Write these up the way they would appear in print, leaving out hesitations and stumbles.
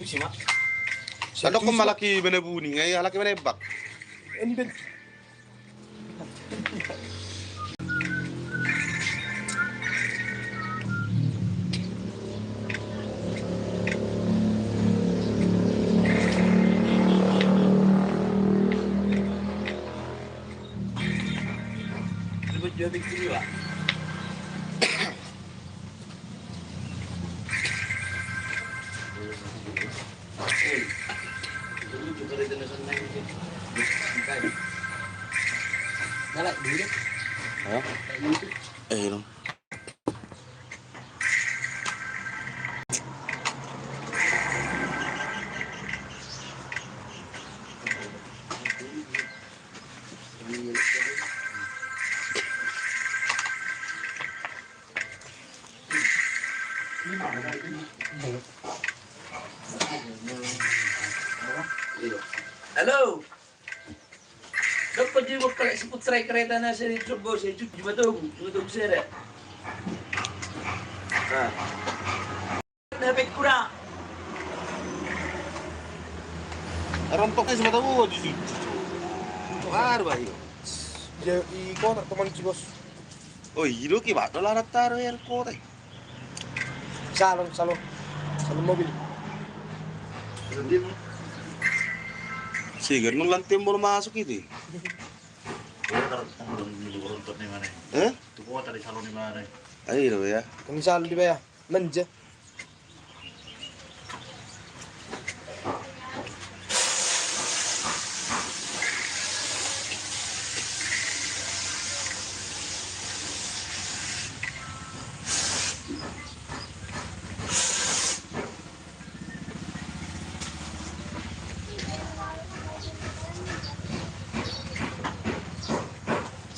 Simak. Ano kung malaki manabuni ngay, malaki manabak. Ini ben. Ribut juga bikin juga. Galak dulu. Hah? Long. Halo. Dapat juga kalau sebut serai kereta nasi di Cobo saya cuma tahu saya. Nah, dapat kurang. Rontoknya sama tahu di situ. Baru bayo. Ya, kota teman si bos. Oh, hiro ki ba dolar taro ya kota. Salon mobil. Sige, nung lang timur masuk itu. Rontot nih mana? Tuh kota di salon di mana? Ayo ya. Kami salon di baya. Manja.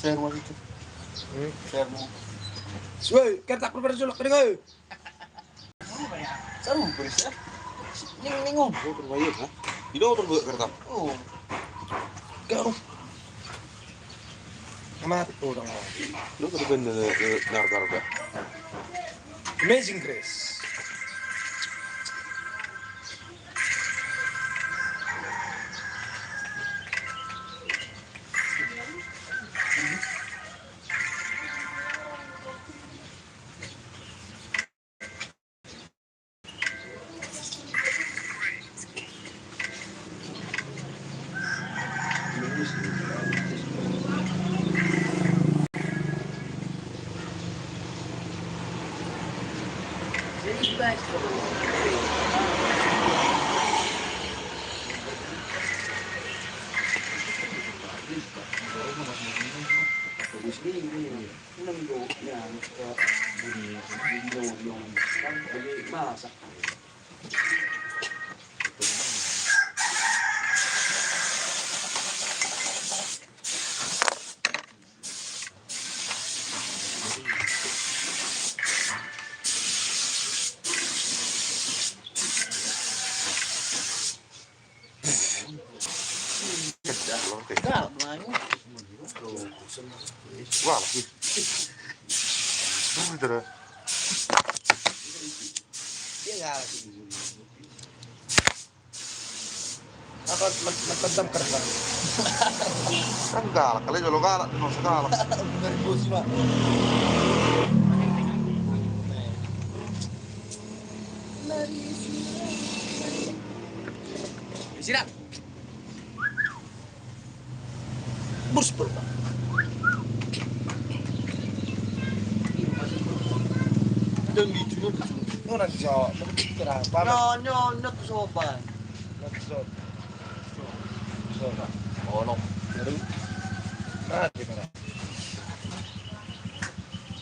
Share mo dito. Share mo. Woi, kertak perlu sulak kene kowe. Saru beris ya. Ning oh, terbayar ha. Dino terbayar kertas. Oh. Kau. Mati orang. Lo kada benda narga. Amazing Grace. Wah, lagi. Bener. Dia galak. Apa macam kertas. Kan galak, kali kalau galak, no galak. Dari bos Pak. Siap. Bos berapa? Dan gitu Orang Jawa, berapa? Nyo soban. Soba. ono. Baru. Mati mana?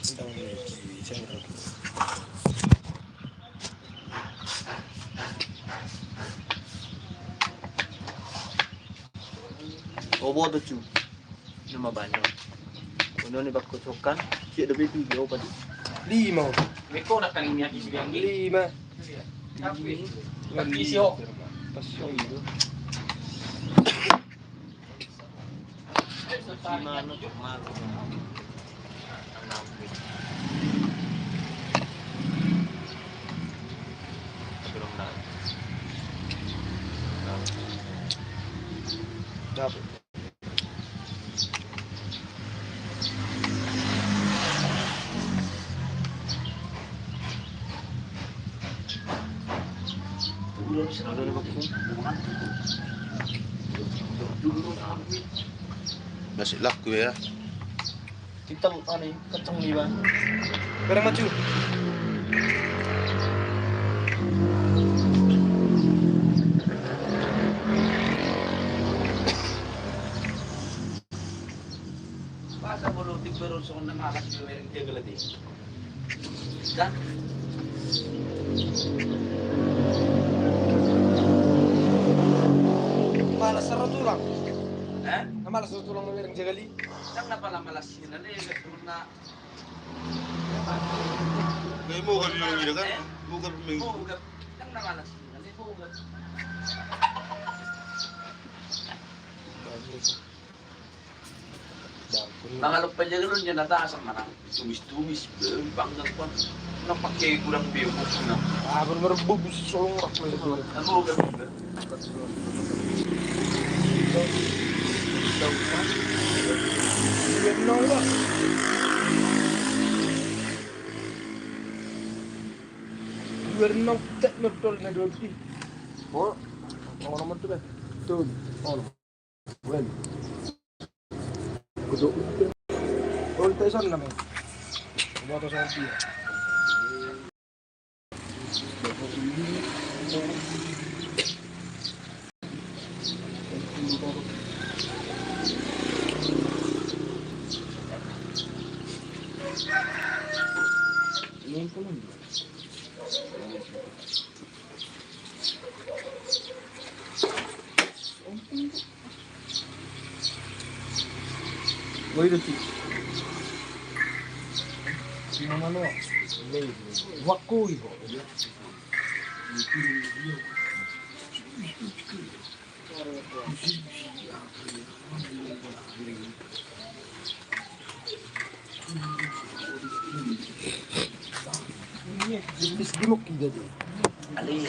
Tentang ini, saya berapa? Obo tuh cu. Nama banyak. Uno nih bakal cokan. Cik lebih tiga obat. 5. Mereka nak kali ni habis bilang 5. tapi isi hok. Pas itu. Mana tuh malu. Belum dah. Capek. Ada nih bakso. Masih laku ya. Kita ane kacang nih bang. Barang maju. Masa baru tiba so nang alas yung mereng jaga lagi. Kan? Malas sa tulang. Eh? Malas sa tulang ng mereng jagali. Nang napalamalas yun na na Kayak mo kan yung gila kan? Bukan Bugat. Nang namalas yun na bugat. Mga lupa niya gano'n dyan nataas ang manang. Tumis-tumis, banggang pa. Napakay kurang biyo ko na. Ah, bener-bener bubus solong rak na ito. Ang bugat. Yan na ba? Luar na tek na tol na doon. Oh, ako naman to ba? Tol. Oh. Well. Kudo. Tol tayo saan namin. Bumato sa piya. Ngayon ko lang. Wait a second. Sino man o? Wakoy ho. Bis gimok kiga deh. Ali.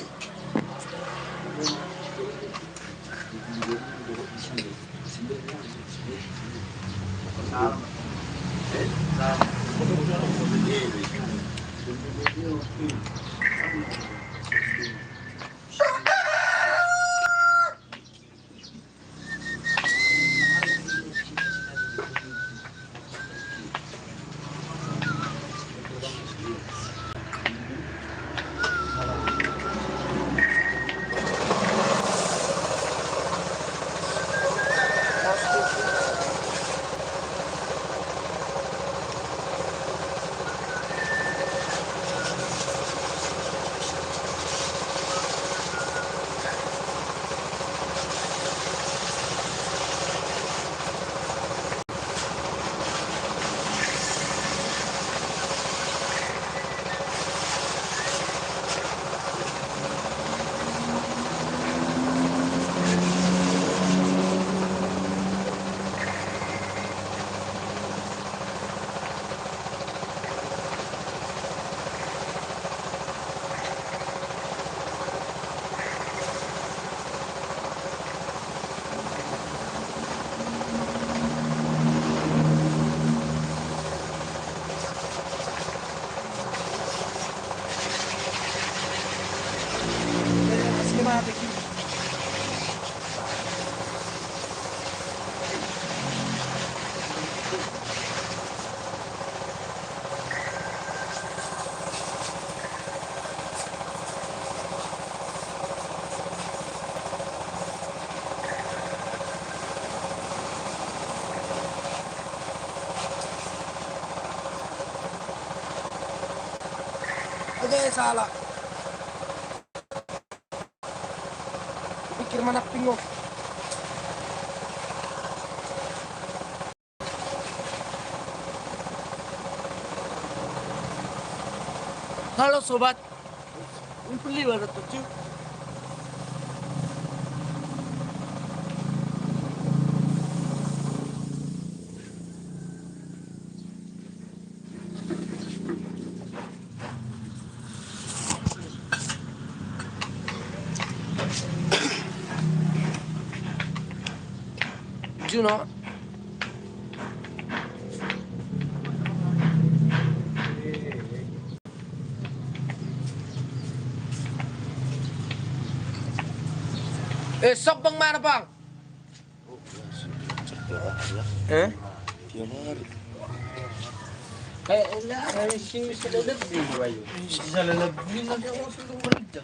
Oke, salah. Pikir mana pingok. Halo sobat. Ini beli ada tujuh. Setuju no? Sok bang mana bang? Kayak sing wis lebih bayu. Bisa lebih nanti aku langsung balik.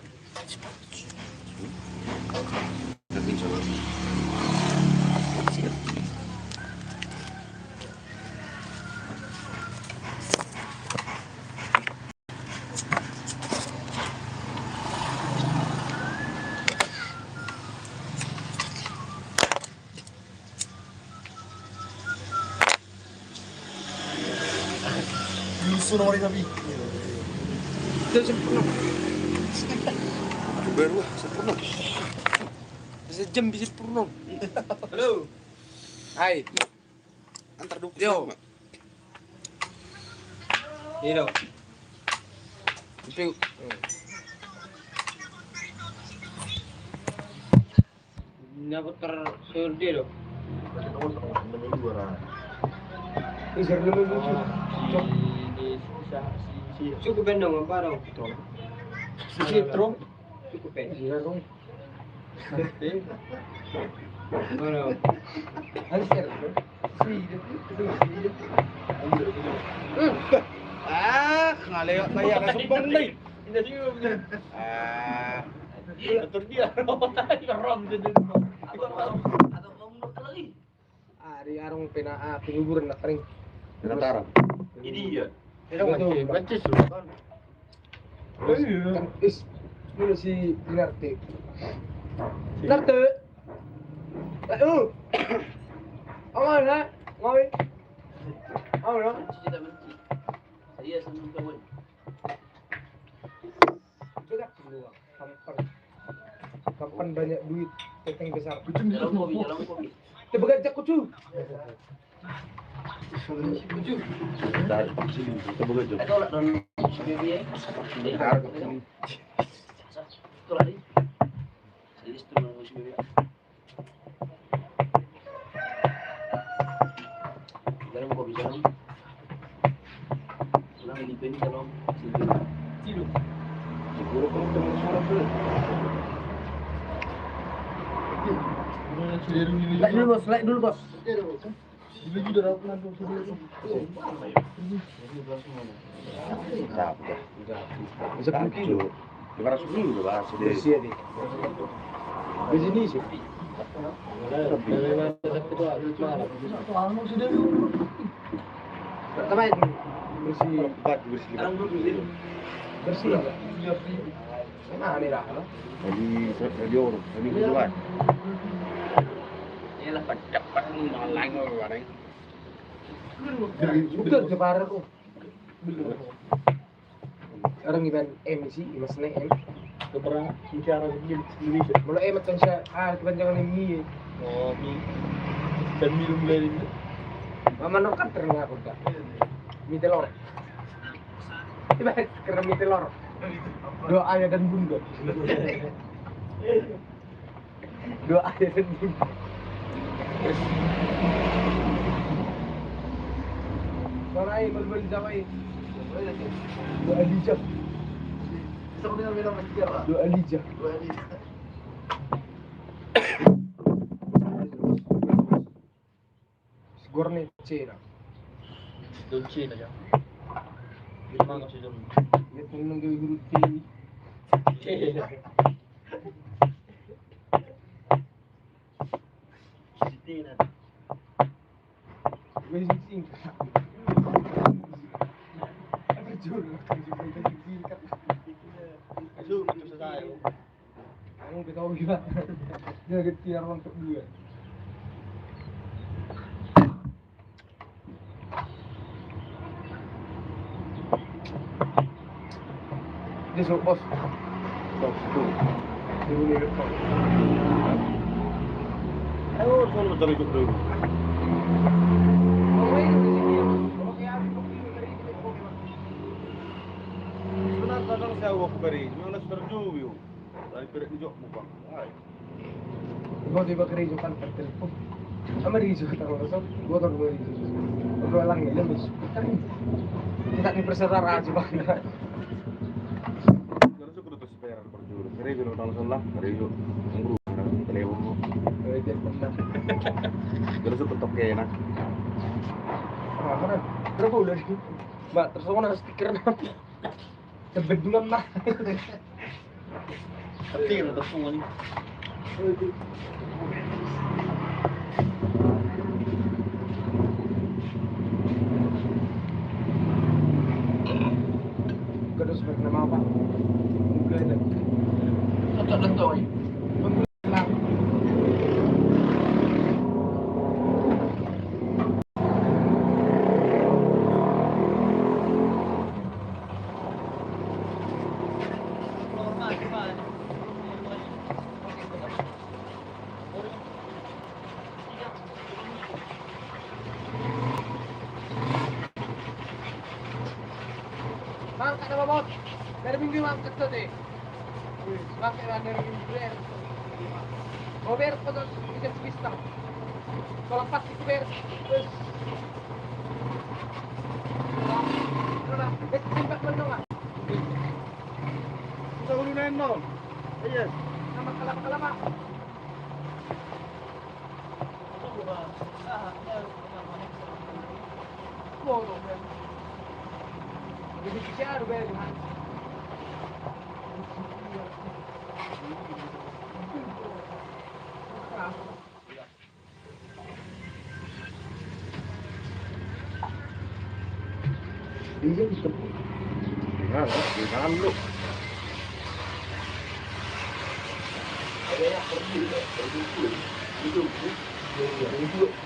Lusuh nomor sapi. Itu sempurna. Baru sempurna. Sejam bisa sempurna. Halo. Hai. Antar dulu. Yo. Ini dong. Itu. Nyabut ter surde dong. Bisa dulu lucu. Cukup bendong apa dong? Citro. Cukup bendong. Iya dong. Mana? Harus share. Ngalewat saya kan sumpah nih. Tidak juga. Atur dia. Rom jadi. Atau kamu dokter lagi? Di arung penguburan nak kering. Penantara. Ini ya. Bancis. Kan ini si Narte. Narte. Aman ha? Ngoi. Aman. Benci tak benci. Saya senang kawan. Berat dulu. Kapan banyak duit teteng besar. Jalan kopi. Tebegat jak kucu. Dari sini kita bekerja. Itu lah don biaya. Itu lah ni. Jadi itu harus biaya. Jalan kopi jalan. Pulang ini pun jalan. Cilo. Siguro kung tunggu surat dulu. Like dulu bos. Berapa? Bisa kilo. 500 dulu lah Bersih dia. Di sini sih. Pertama itu bersih. Sekarang dulu dulu. Bersih. Mana ni dah? Jadi orang, jadi kujuan. Ini lah dapat malang orang. Betul Jepara ko. Orang iban MC, mas na M. Keberang bicara Indonesia. Mula M at siya, kebanyakan ng Mi. Oh, dan minum dari Mamanok ka, terang ako ka. Mi telur. Diba, karena mi telur. Doa ayah dan bunda. Doa ayah dan bunda. Maray, balbal jamay. Doa Alija. Bisa kau bilang macam apa? Doa Alija. Sigurni Cina. Dolce na siya. Hindi mga kasi doon. Ito nang gawin guru TV. Sitina. Gawin sing. Apa jur? Aso, ito sa tayo. Anong bitaw gila? Nagatiar lang sa dua. Dia so bos. Stop itu. Dulu ni lepas. Ayo, kalau betul ikut dulu. Sebenarnya kadang saya awak beri, memang terjauh. Dari perak hijau muka. Ikaw di ba kerja kan per telepon? Sama Rizzo tahu so, gua tahu gua Rizzo. Gua lang ya bis. Kita di perserara aja bang. Gara su kudu spare per giuro. Kare giuro tang salah, kare giuro nguru nang telewo. Itu pernah. Gara su ketok kena. Ah, mana? Berapa udah sih? Mbak, terus aku nanya stiker nanti. Kebetulan mah. Tapi kan ada semua nih. Gak ada spek nama apa? Mulai deh. Cocok lentoy. Penggulang. Bang, ada apa bos? Dari minggu bang kecil deh. Bang, ada minggu ya. Mau ber, foto bisa sebista. Kalau pas itu ber, terus. Nah, tembak bener nggak? Sa ulo na no. Ayun. Nama kalama. Mau ber. Jadi siapa ber? Dia bisa. Nah, jangan lu.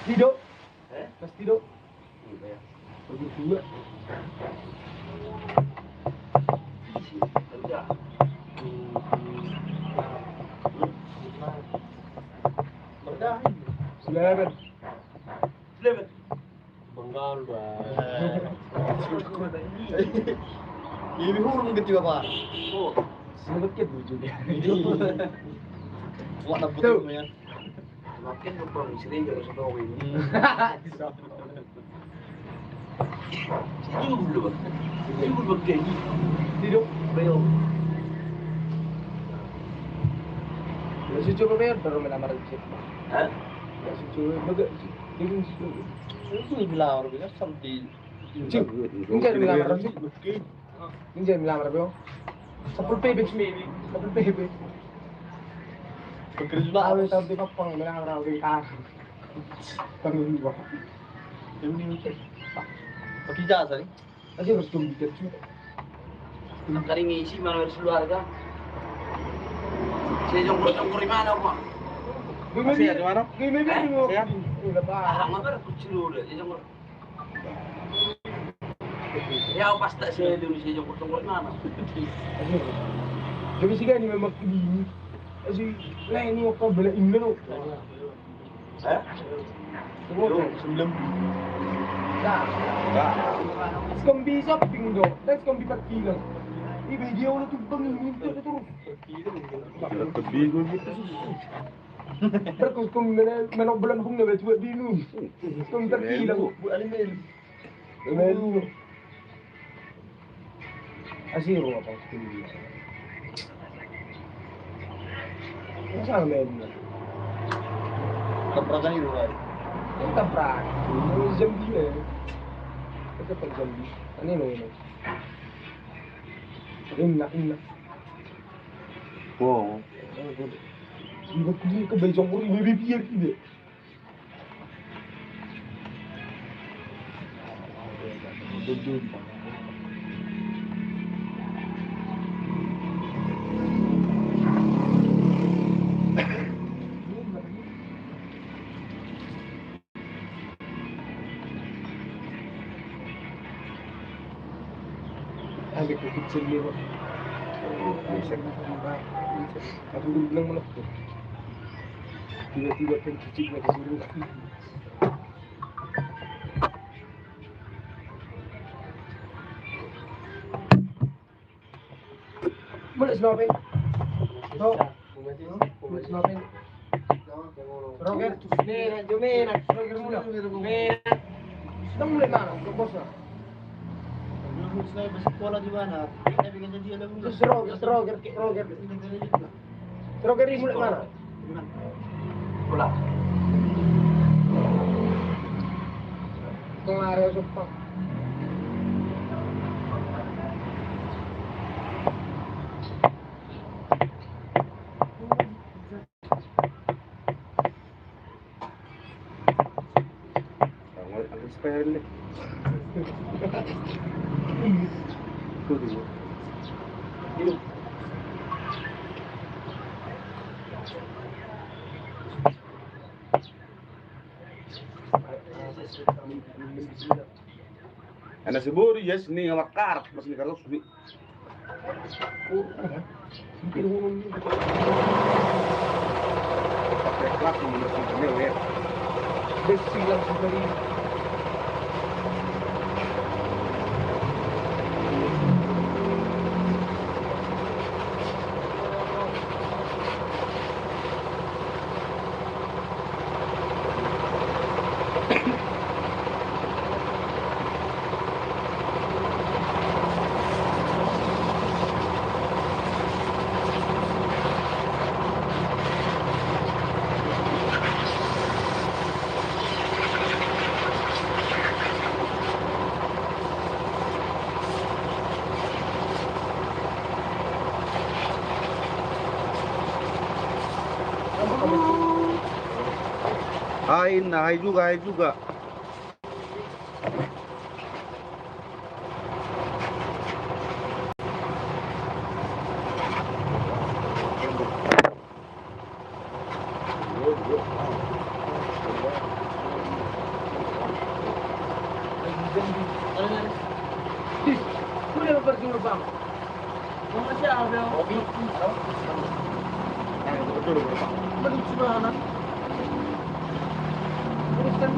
Tidur. Mas tidur. Bagi dua. Selamat. Benggal ba. Ini hurung gitu apa? Oh, Selamat ke tujuh dia. wah na betul ya. Makin berperang sering kalau sudah ini. Jublu. Jublu begini. Tidur. Bel. Ya suci apa baru melamar itu. Hah? Ya suci baga. Ini suci. Ini bilang orang bilang sampai Cing. Ini jadi melamar sih. Ini jadi melamar bro. 10 PB semini. 10 PB. bekerja Tahu tapi kapang melamar orang kah. Tanggung jawab. ini pakai jasa nih. Aja harus dikit sih. Kari ngisi mana harus keluarga. Saya jongkok di mana kok? Masih ada mana? Gini mau. Sehat? Udah Ah, parah. mana kecil udah. Saya jongkok. Ya pas tak saya dulu saya jongkok di mana? Jadi sih kan ini memang ini. Asyik lah ini apa bela ini lo. Hah? Semua tuh. Sebelum Nah, Enggak. skombi shopping do. Dan skombi 4 kilo. Ini video lo tuh bang ini terus. Kira tebi gue gitu. Terus skombi menok belambung na coba dinu. Skombi 4 kilo. buat anime. Melu. Asiro apa skombi. Masa melu. Tabrakan itu kan. Ini tabrak. Ini zombie ya. Itu kan zombie. Ini loh ini. Inna. Wow. Iba kuzi ka bay jong uri baby pier kide. Ambil ko kecil dia. Aku bilang mana tuh. Tiba-tiba penciciknya disuruh. Boleh snopin? Tuh. Boleh snopin? Roger, Mena, Jomena, Roger mula. Mena. Sudah mulai mana? Ke bosnya. Saya bersekolah di mana? Kita bikin dia lalu. Terus Roger. Roger ini mulai mana? Pulang. Kemarin sumpah. Ang spell nih. Itu dia. Hidup. Ana siguro yes ni nga makarap mas ni Carlos di. Pakai klak mo na sa kanil eh. Besi lang sa kali. Hai juga. Sudah berjumpa bang. Mau siapa? Hobi. Betul betul. Belum sudah anak. Urusan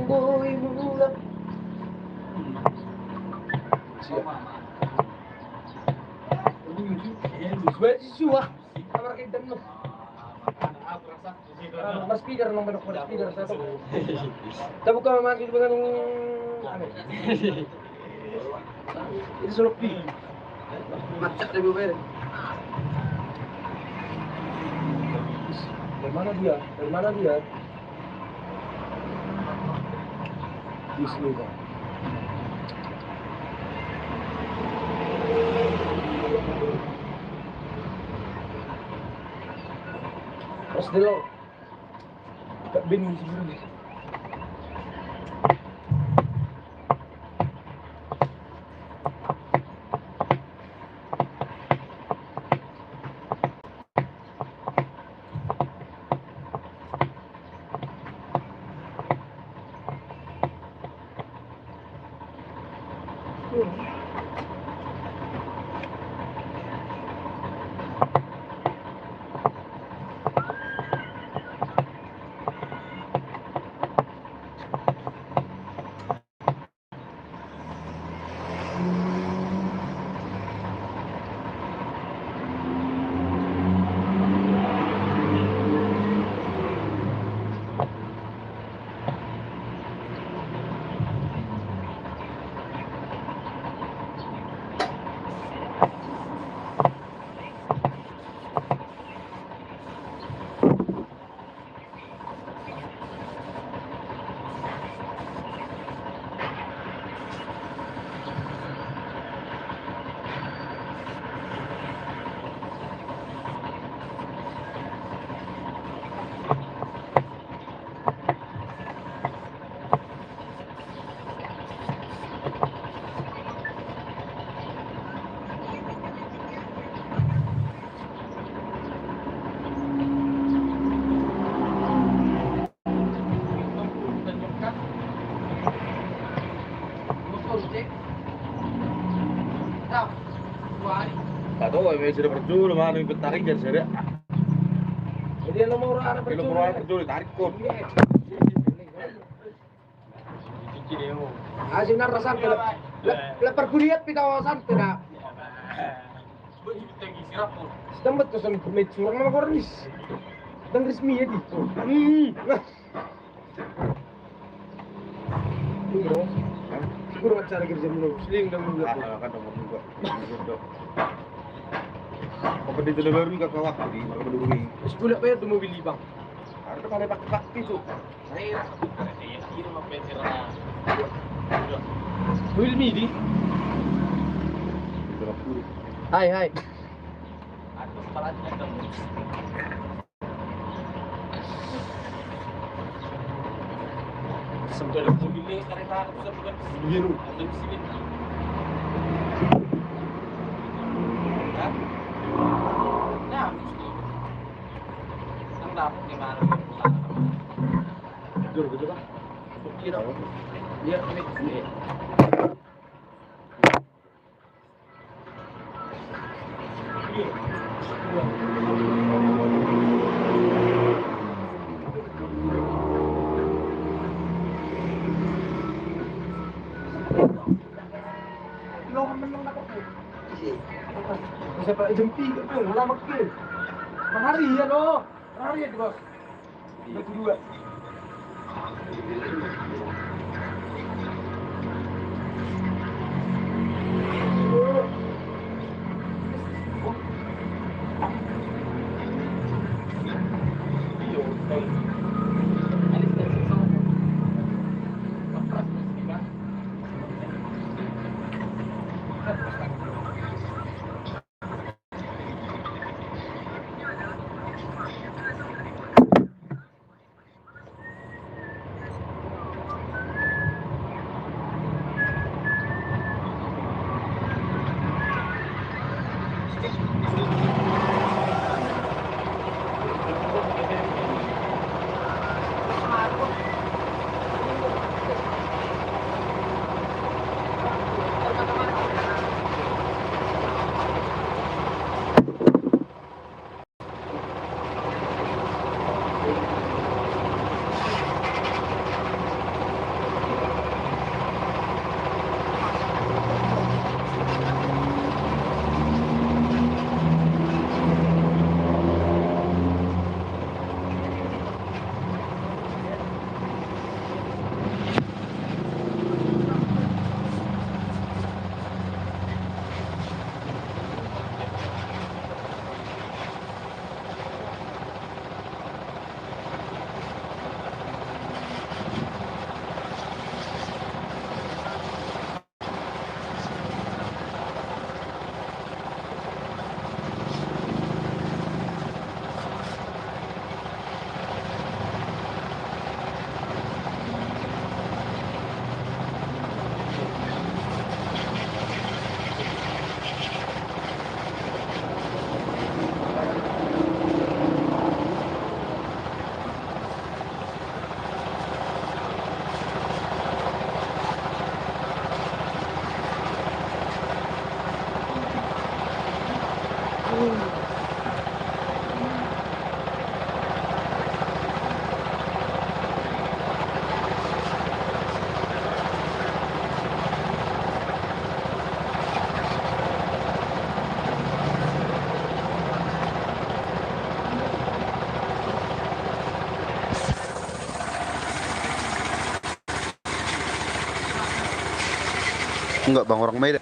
boy mula. Sebenarnya susah. Kamar kita no. Mas speaker nang manok mo speaker sa to. Tabo ka mamaki ba nang ano? Itu sulok pi. Macet deh gue. Dari mana dia? Bismillah. Terus dulu. Gak bingung sebenarnya. Nah, 2 hari. Tak tahu may sudah berjul mana yung tarik jadi saya. Jadi ano mo ora Kilo puro berjul tarik ko. Asin na rasan pala. La perguriat pitawasan pina. Sedang betul sama kumit surang nama kornis. Dan resmi ya di. Siguro cara kerja menurut Muslim dan menurut. Kan nomor juga. Kompetisi itu baru juga kawak di Keduri. Sebulan bayar tuh mobil di bang. Harus kan ada pakai itu. Mobil midi. Hai hai. Sampai ada mobilnya kereta bisa bukan biru. Ada di sini. Kan? Nah, mesti. Ang dapat ni Mara. Dur gitu bang. Kira. Dia ini. Bisa pak jempi gitu, lama ke. Hari ya no, hari ya bos. Batu 2. Enggak bang, orang Medan.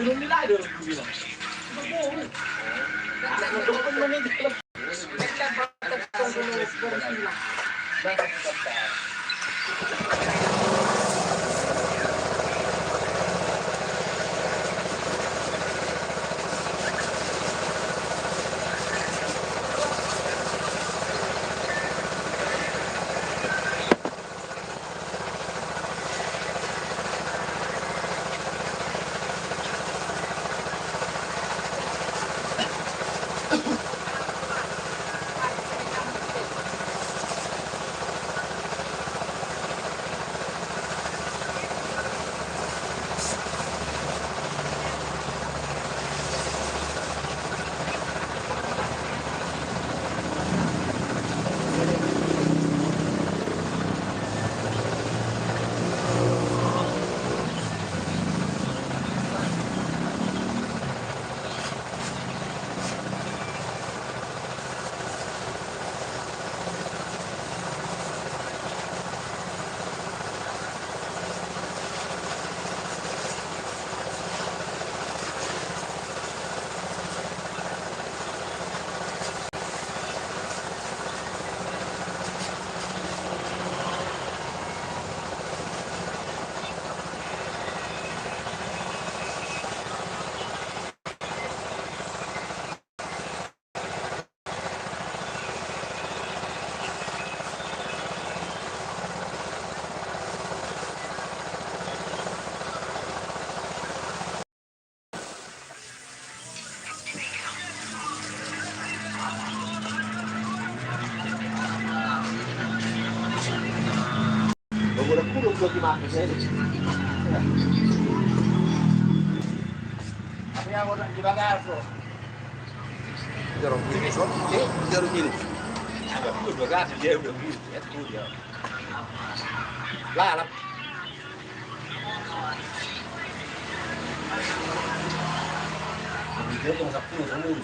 Belum nilai orang bilang. Udah pulang gua di sini. Tapi yang udah di bagaso. Jarang gini, so? Jarang gini. Udah bagasi dia udah gitu. Itu dia. Lah, Dia tuh masak tuh semua.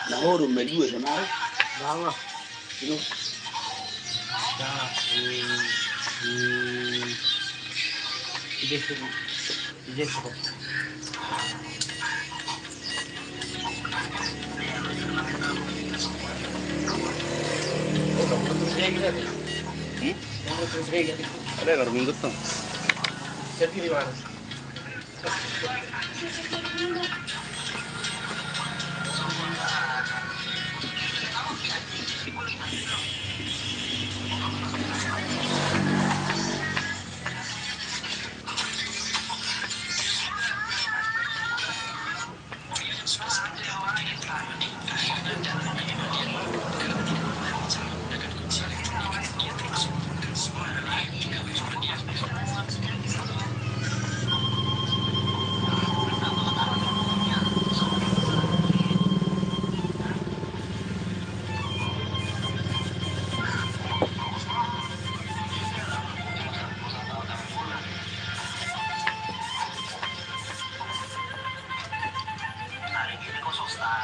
Nahoro medue sama. Banga. Sino? Ide ko. Ada yang minggu tuh. Jadi di mana?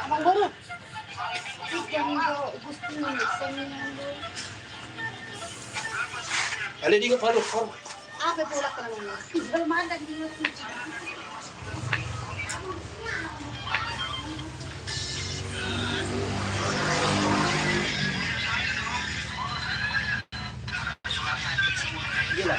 Abang Guru. Yang gusto mo seminando. Ali di ko paru. Ah, pepulak ka naman. Balmanda di mo. Gila.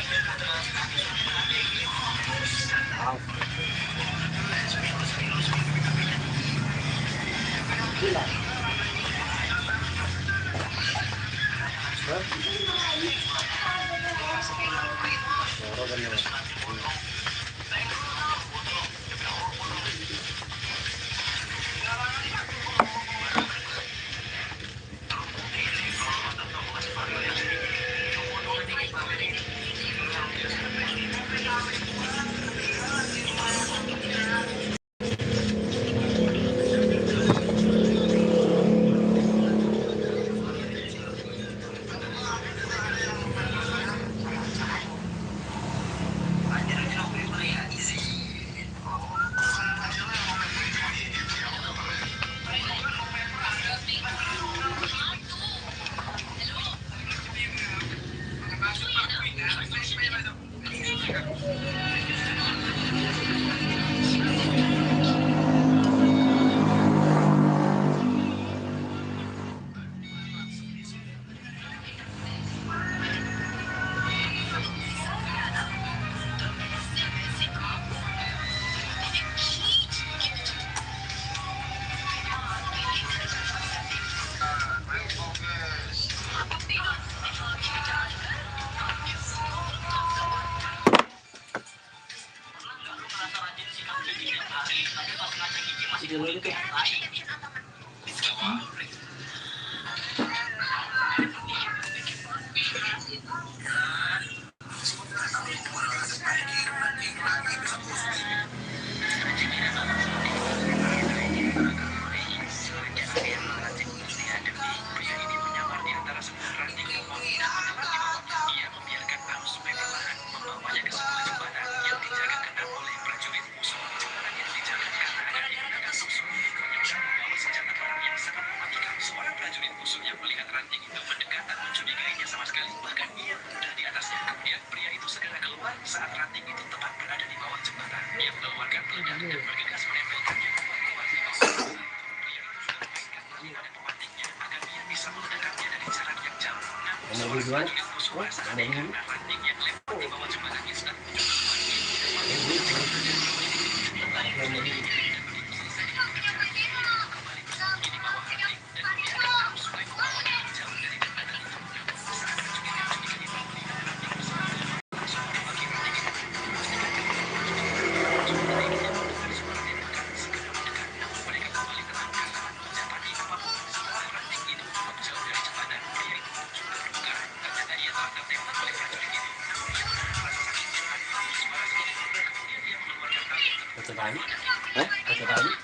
Baca tadi? Hah? Baca tadi?